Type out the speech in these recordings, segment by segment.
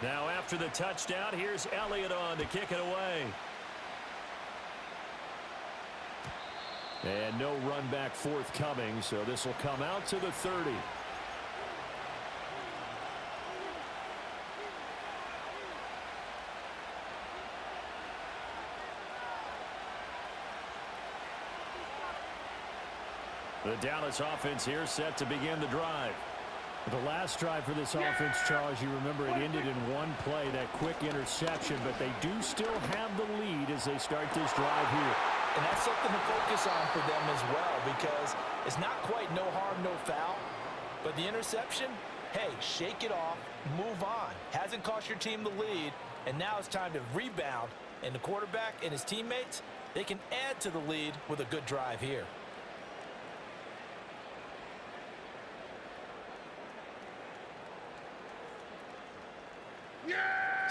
Now after the touchdown, here's Elliott on to kick it away. And no run back forthcoming, so this will come out to the 30. The Dallas offense here set to begin the drive. The last drive for this offense, Charles, you remember it ended in one play, that quick interception, but they do still have the lead as they start this drive here. And that's something to focus on for them as well, because it's not quite no harm, no foul. But the interception, hey, shake it off, move on. Hasn't cost your team the lead, and now it's time to rebound. And the quarterback and his teammates, they can add to the lead with a good drive here.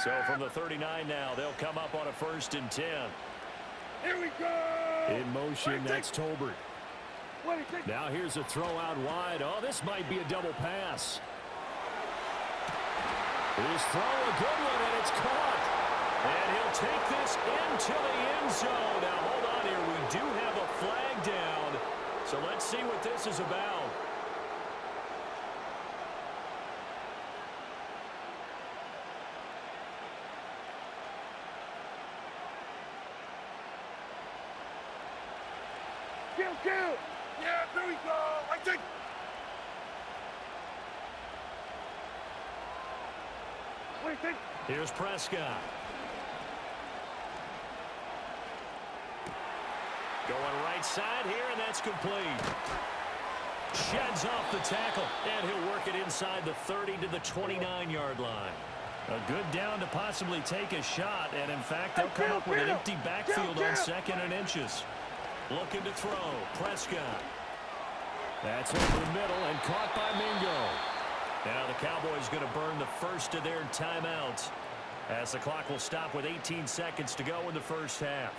So from the 39 now, they'll come up on a 1st and 10. Here we go! In motion, that's Tolbert. Now here's a throw out wide. Oh, this might be a double pass. His throw, a good one, and it's caught. And he'll take this into the end zone. Now, hold on here. We do have a flag down. So let's see what this is about. Kill! Yeah, there we go! I think... What do you think? Here's Prescott. Going right side here, and that's complete. Sheds off the tackle, and he'll work it inside the 30 to the 29-yard line. A good down to possibly take a shot, and in fact, they'll come up with an empty backfield on 2nd and inches. Looking to throw. Prescott. That's over the middle and caught by Mingo. Now the Cowboys going to burn the first of their timeouts as the clock will stop with 18 seconds to go in the first half.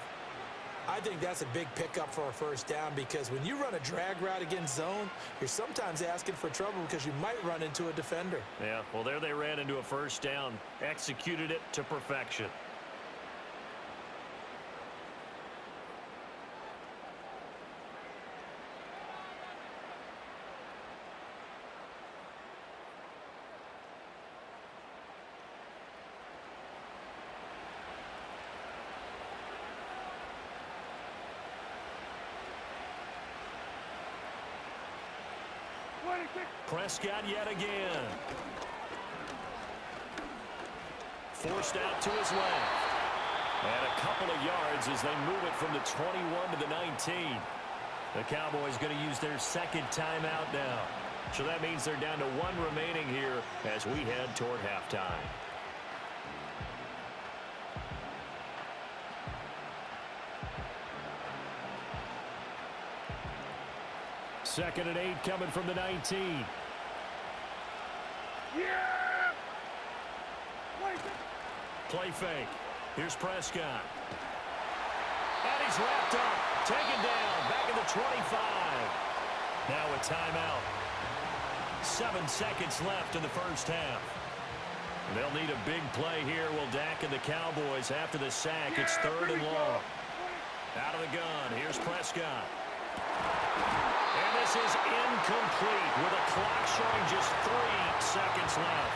I think that's a big pickup for a first down, because when you run a drag route against zone, you're sometimes asking for trouble because you might run into a defender. Yeah, well, there they ran into a first down. Executed it to perfection. Prescott yet again. Forced out to his left. And a couple of yards as they move it from the 21 to the 19. The Cowboys going to use their 2nd timeout now. So that means they're down to 1 remaining here as we head toward halftime. Second and 8 coming from the 19. Yeah! Play fake. Here's Prescott. And he's wrapped up. Taken down. Back at the 25. Now a timeout. 7 seconds left in the first half. They'll need a big play here, will Dak and the Cowboys after the sack. It's 3rd and long. Out of the gun. Here's Prescott. And this is incomplete with a clock showing just 3 seconds left.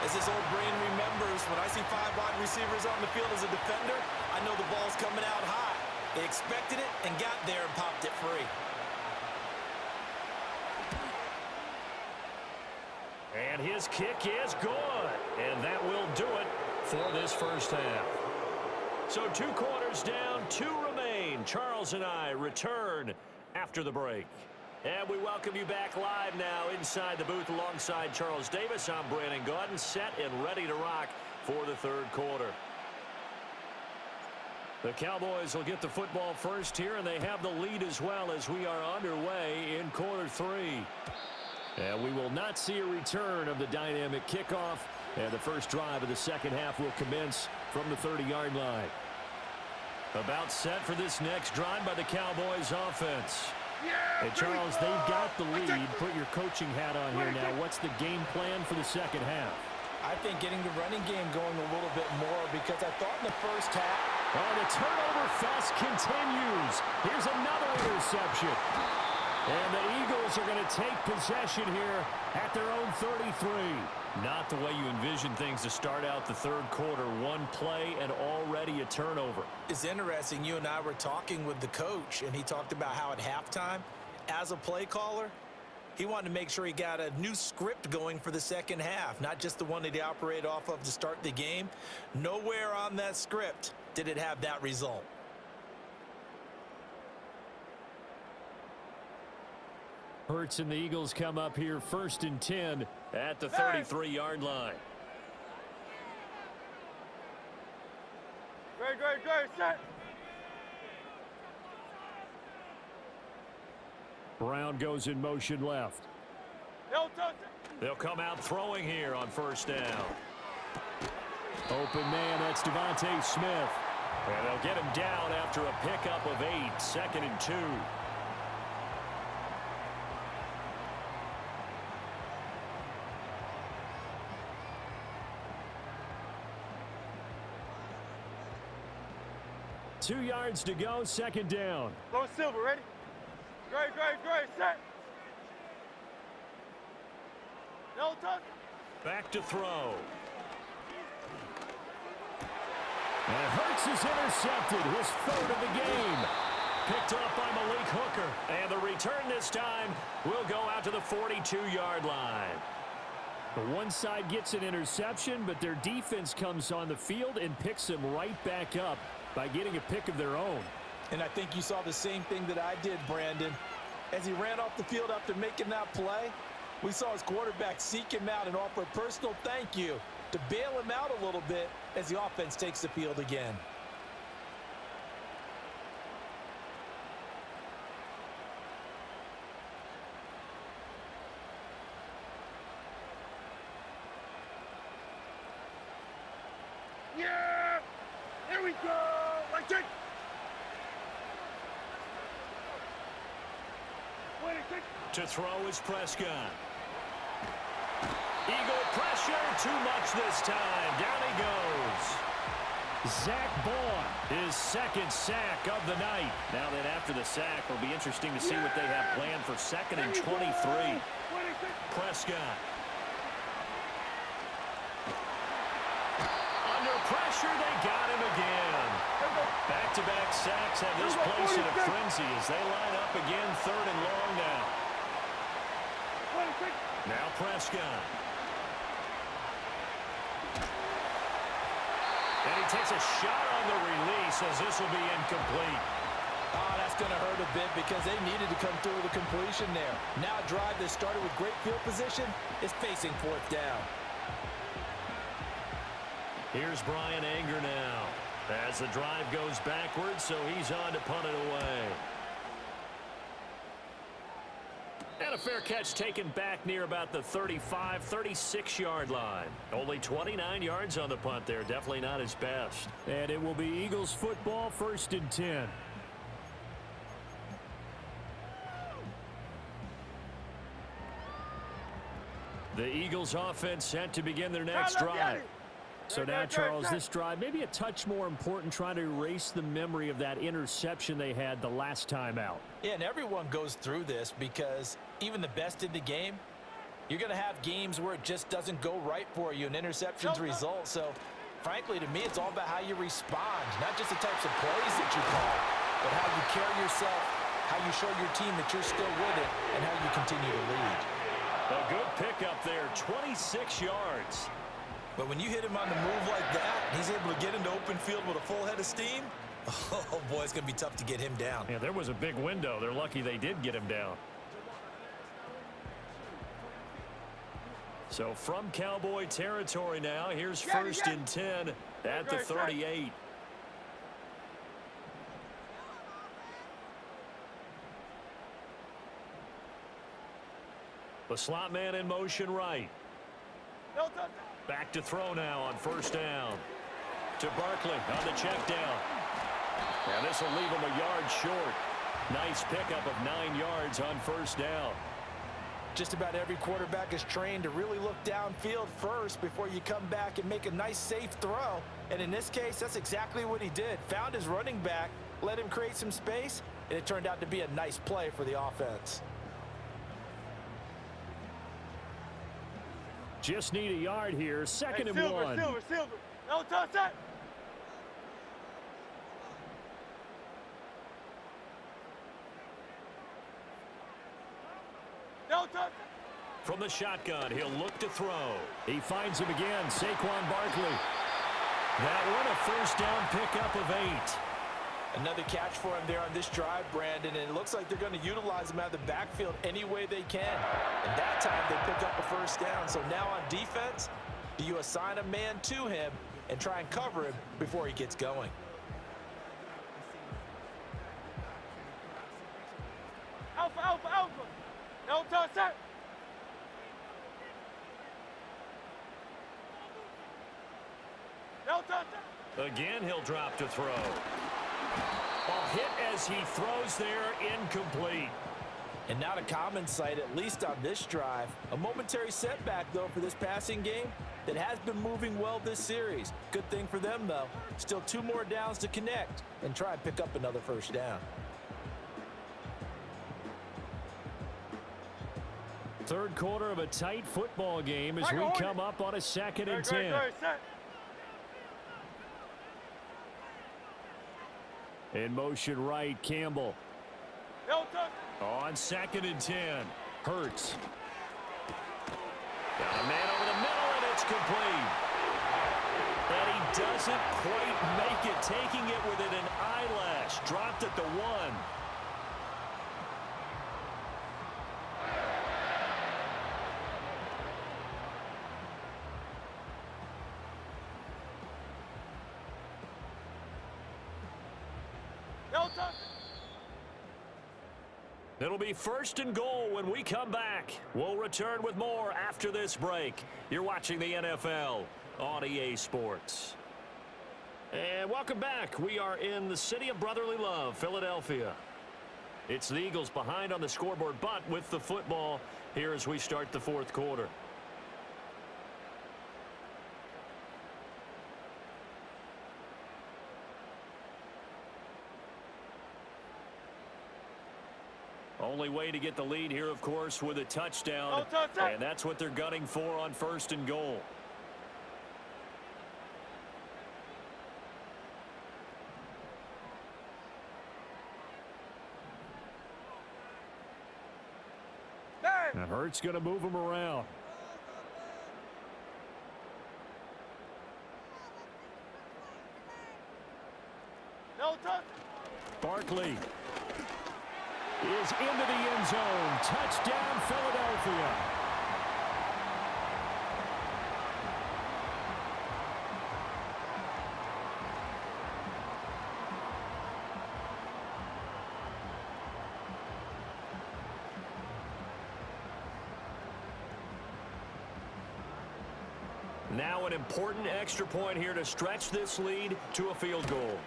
As his old brain remembers, when I see 5 wide receivers on the field as a defender, I know the ball's coming out high. They expected it and got there and popped it free. And his kick is good. And that will do it for this first half. So 2 quarters down, 2 remain. Charles and I return after the break. And we welcome you back live now inside the booth alongside Charles Davis. I'm Brandon Gaudin, set and ready to rock for the 3rd quarter. The Cowboys will get the football first here, and they have the lead as well as we are underway in quarter 3. And we will not see a return of the dynamic kickoff, and the first drive of the second half will commence from the 30-yard line. About set for this next drive by the Cowboys offense. Yeah, and Charles, they've got the lead. Put your coaching hat on here now. What's the game plan for the second half? I think getting the running game going a little bit more because I thought in the first half. Oh, the turnover fest continues. Here's another interception. And the Eagles are going to take possession here at their own 33. Not the way you envision things to start out the third quarter. One play and already a turnover. It's interesting. You and I were talking with the coach, and he talked about how at halftime, as a play caller, he wanted to make sure he got a new script going for the second half, not just the one that he operated off of to start the game. Nowhere on that script did it have that result. Hurts and the Eagles come up here 1st and 10 at the 33-yard line. Great, set. Brown goes in motion left. They'll come out throwing here on 1st down. Open man, that's Devontae Smith. And they'll get him down after a pickup of 8, 2nd and 2. Two yards to go, 2nd down. Low Silver, ready? Great, set. No touch. Back to throw. And Hurts is intercepted, his 3rd of the game. Picked up by Malik Hooker. And the return this time will go out to the 42-yard line. The one side gets an interception, but their defense comes on the field and picks them right back up by getting a pick of their own. And I think you saw the same thing that I did, Brandon. As he ran off the field after making that play, we saw his quarterback seek him out and offer a personal thank you to bail him out a little bit as the offense takes the field again. Yeah! Here we go! Right there! To throw is Prescott. Eagle pressure, too much this time. Down he goes. Zach Ball, his 2nd sack of the night. Now then, after the sack, it'll be interesting to see what they have planned for 2nd and 23. Prescott. Under pressure, they got him again. Back-to-back sacks have this place in a frenzy as they line up again 3rd and long now. Now Prescott. And he takes a shot on the release as this will be incomplete. Oh, that's going to hurt a bit because they needed to come through with a completion there. Now a drive that started with great field position is facing 4th down. Here's Brian Anger now as the drive goes backwards, so he's on to punt it away. And a fair catch taken back near about the 35, 36-yard line. Only 29 yards on the punt there. Definitely not his best. And it will be Eagles football, 1st and 10. The Eagles offense set to begin their next drive. So now, Charles, this drive maybe a touch more important, trying to erase the memory of that interception they had the last time out. Yeah, and everyone goes through this because even the best in the game, you're going to have games where it just doesn't go right for you, and interceptions result. So, frankly, to me, it's all about how you respond, not just the types of plays that you call, but how you carry yourself, how you show your team that you're still with it, and how you continue to lead. A good pickup there, 26 yards. But when you hit him on the move like that, he's able to get into open field with a full head of steam. Oh, boy, it's going to be tough to get him down. Yeah, there was a big window. They're lucky they did get him down. So from Cowboy territory now, here's 1st and 10 at the 38. The slot man in motion right. Back to throw now on 1st down. To Barkley on the check down. And this will leave him a yard short. Nice pickup of 9 yards on 1st down. Just about every quarterback is trained to really look downfield first before you come back and make a nice, safe throw. And in this case, that's exactly what he did. Found his running back, let him create some space, and it turned out to be a nice play for the offense. Just need a yard here. Second and Silver, one. Silver. No touch that. No touch. From the shotgun, he'll look to throw. He finds him again, Saquon Barkley. That one a first down pickup of 8. Another catch for him there on this drive, Brandon, and it looks like they're going to utilize him out of the backfield any way they can. And that time they pick up a first down. So now on defense, do you assign a man to him and try and cover him before he gets going? Alpha. No touch that. No touch that. Again, he'll drop to throw. A hit as he throws there, incomplete. And not a common sight, at least on this drive. A momentary setback, though, for this passing game that has been moving well this series. Good thing for them, though. Still 2 more downs to connect and try and pick up another first down. Third quarter of a tight football game as we come up on a 2nd and 10. Great, set. In motion right, Campbell. No touch. On 2nd and 10, Hurts. Got a man over the middle, and it's complete. And he doesn't quite make it, taking it within an eyelash. Dropped at the 1. No touch. It'll be 1st and goal when we come back. We'll return with more after this break. You're watching the NFL on EA Sports. And welcome back. We are in the city of brotherly love, Philadelphia. It's the Eagles behind on the scoreboard, but with the football here as we start the 4th quarter. Only way to get the lead here, of course, with a touchdown. And that's what they're gunning for on 1st and goal. Now Hurts going to move him around. No touch. Barkley is into the end zone. Touchdown, Philadelphia. Now an important extra point here to stretch this lead to a field goal.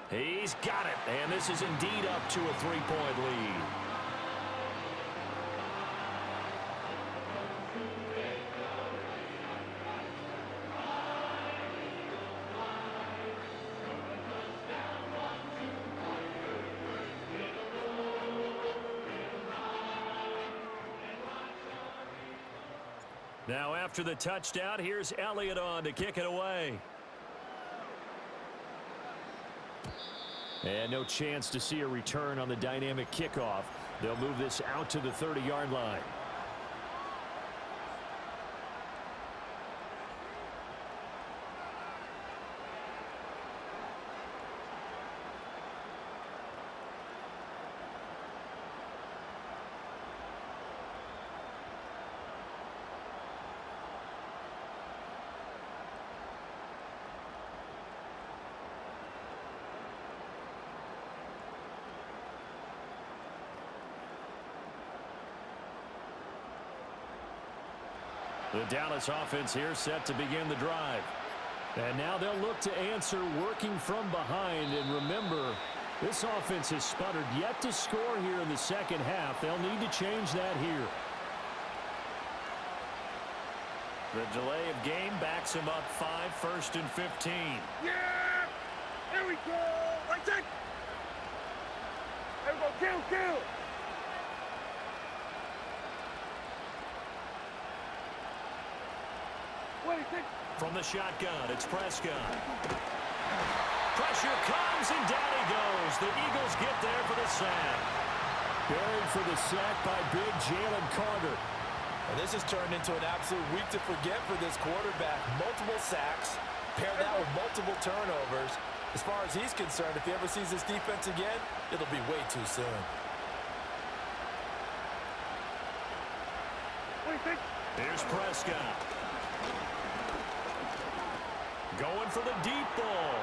He's got it, and this is indeed up to a 3-point lead. Now after the touchdown, here's Elliott on to kick it away. And no chance to see a return on the dynamic kickoff. They'll move this out to the 30-yard line. The Dallas offense here set to begin the drive. And now they'll look to answer working from behind. And remember, This offense has sputtered yet to score here in the second half. They'll need to change that here. The delay of game backs him up 5, 1st and 15. Yeah! There we go! Right there! There we go, kill! What do you think? From the shotgun, it's Prescott. Pressure comes, and down he goes. The Eagles get there for the sack. Buried for the sack by big Jalen Carter. And this has turned into an absolute week to forget for this quarterback. Multiple sacks, pair that with multiple turnovers. As far as he's concerned, if he ever sees this defense again, it'll be way too soon. What do you think? Here's Prescott. Going for the deep ball.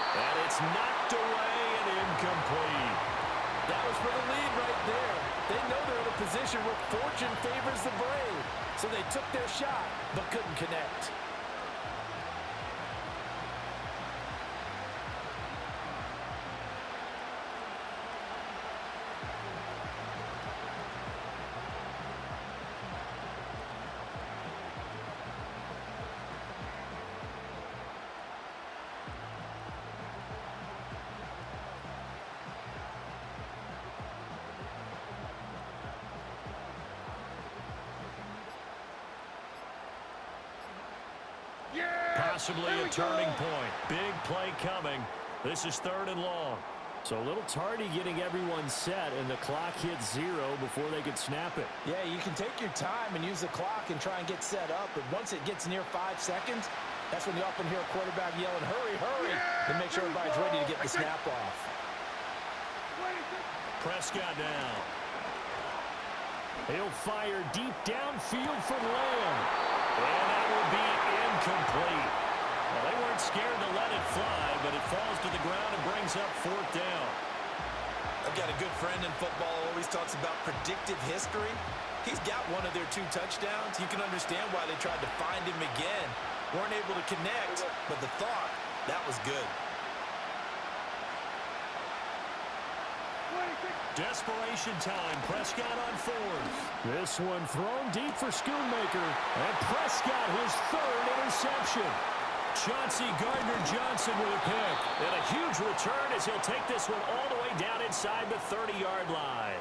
And it's knocked away and incomplete. That was for the lead right there. They know they're in a position where fortune favors the brave. So they took their shot, but couldn't connect. Possibly a turning point. Big play coming. This is 3rd and long. So a little tardy getting everyone set, and the clock hits 0 before they could snap it. Yeah, you can take your time and use the clock and try and get set up, but once it gets near 5 seconds, that's when you often hear a quarterback yelling, hurry, hurry, and make sure everybody's ready to get the snap off. Prescott down. He'll fire deep downfield from Lamb. And that will be incomplete. Well, they weren't scared to let it fly, but it falls to the ground and brings up 4th down. I've got a good friend in football who always talks about predictive history. He's got one of their 2 touchdowns. You can understand why they tried to find him again. Weren't able to connect, but the thought, that was good. Desperation time. Prescott on 4th. This one thrown deep for Schoonmaker. And Prescott, his 3rd interception. Chauncey Gardner-Johnson with a pick. And a huge return as he'll take this one all the way down inside the 30-yard line.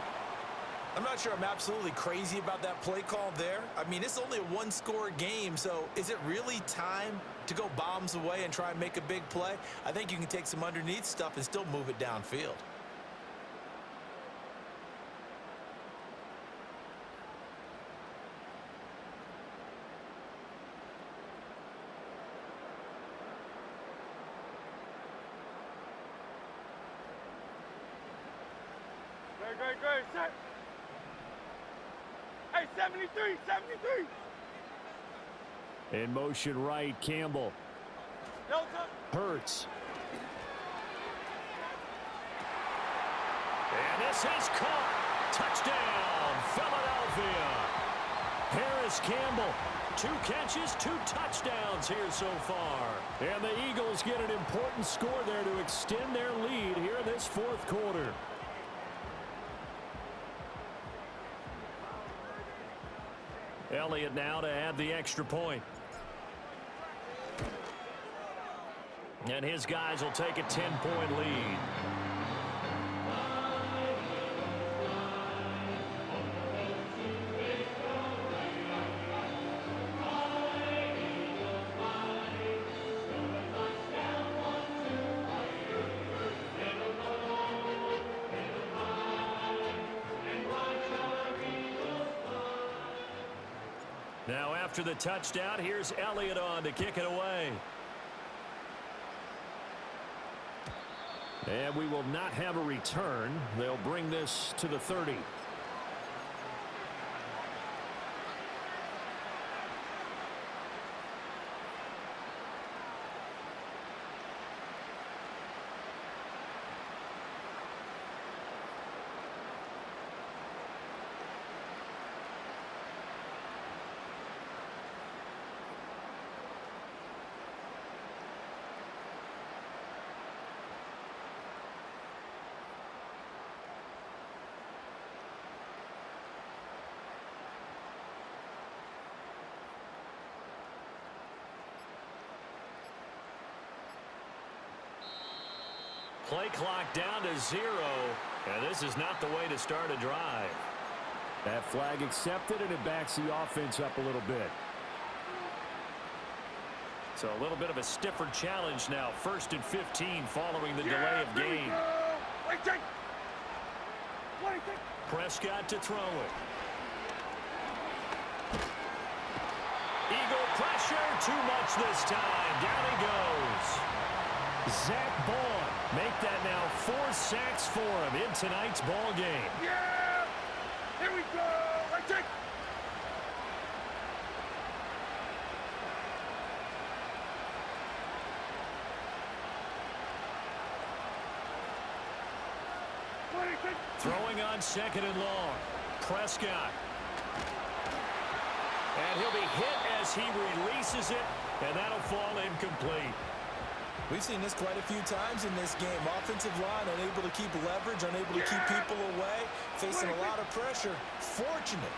I'm not sure I'm absolutely crazy about that play call there. I mean, it's only a 1-score game, so is it really time to go bombs away and try and make a big play? I think you can take some underneath stuff and still move it downfield. Great, set. Hey, 73. In motion right, Campbell. Hurts. And this is caught. Touchdown, Philadelphia. Harris Campbell. 2 catches, 2 touchdowns here so far. And the Eagles get an important score there to extend their lead here in this 4th quarter. Elliott now to add the extra point. And his guys will take a 10-point lead. Now after the touchdown, here's Elliott on to kick it away. And we will not have a return. They'll bring this to the 30. Play clock down to 0, and this is not the way to start a drive. That flag accepted, and it backs the offense up a little bit. So a little bit of a stiffer challenge now. 1st and 15 following the delay of game. Prescott to throw it. Eagle pressure, too much this time. Down he goes. Zach Bond make that now 4 sacks for him in tonight's ball game. Yeah! Here we go! Let's take. Throwing on 2nd and long. Prescott. And he'll be hit as he releases it, and that'll fall incomplete. We've seen this quite a few times in this game. Offensive line unable to keep leverage, unable to keep people away, facing a lot of pressure. Fortunate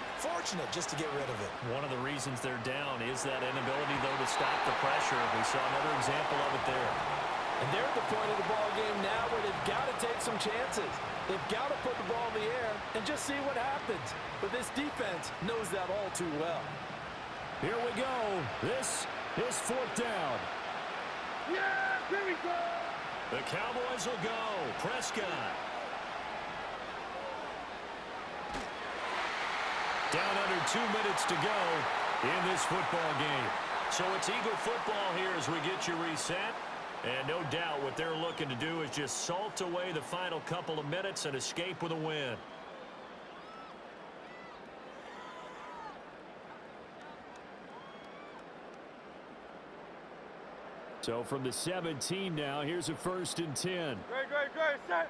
just to get rid of it. One of the reasons they're down is that inability, though, to stop the pressure. We saw another example of it there. And they're at the point of the ball game now where they've got to take some chances. They've got to put the ball in the air and just see what happens. But this defense knows that all too well. Here we go. This is 4th down. Yeah, here we go. The Cowboys will go. Prescott. Down under 2 minutes to go in this football game. So it's Eagle football here as we get you reset. And no doubt what they're looking to do is just salt away the final couple of minutes and escape with a win. So from the 17 now, here's a 1st and 10. Great, set.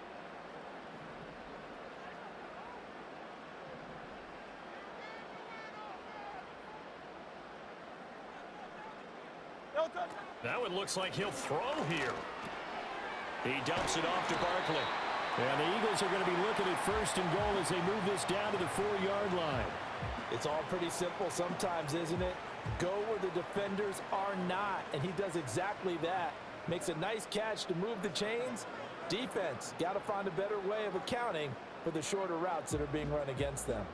Now it looks like he'll throw here. He dumps it off to Barkley. And the Eagles are going to be looking at 1st and goal as they move this down to the 4-yard line. It's all pretty simple sometimes, isn't it? Go where the defenders are not, and he does exactly that. Makes a nice catch to move the chains. Defense got to find a better way of accounting for the shorter routes that are being run against them.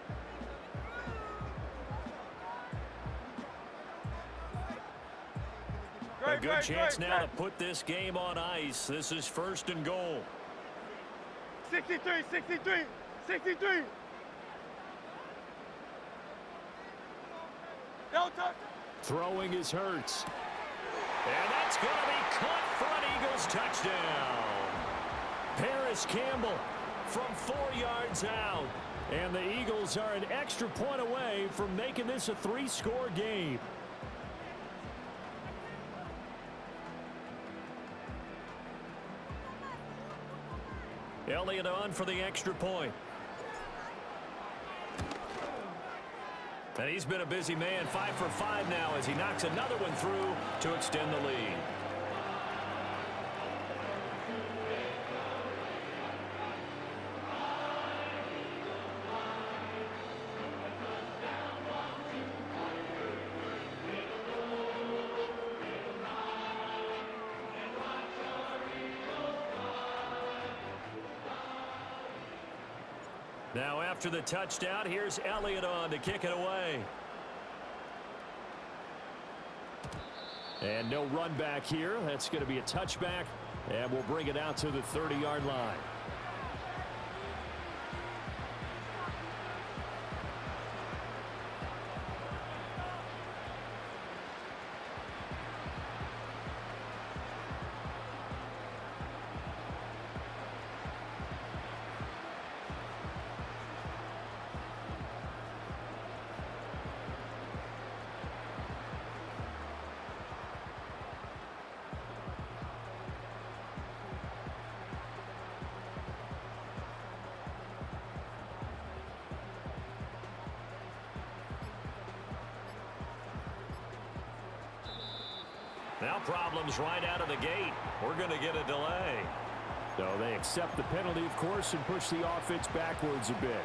A good chance now to put this game on ice. This is 1st and goal. 63. Throwing is Hurts. And that's going to be caught for an Eagles touchdown. Paris Campbell from 4 yards out. And the Eagles are an extra point away from making this a 3-score game. Elliott on for the extra point. And he's been a busy man, 5 for 5 now as he knocks another one through to extend the lead. Now after the touchdown, here's Elliott on to kick it away. And no run back here. That's going to be a touchback, and we'll bring it out to the 30-yard line. Now problems right out of the gate. We're going to get a delay. So they accept the penalty, of course, and push the offense backwards a bit.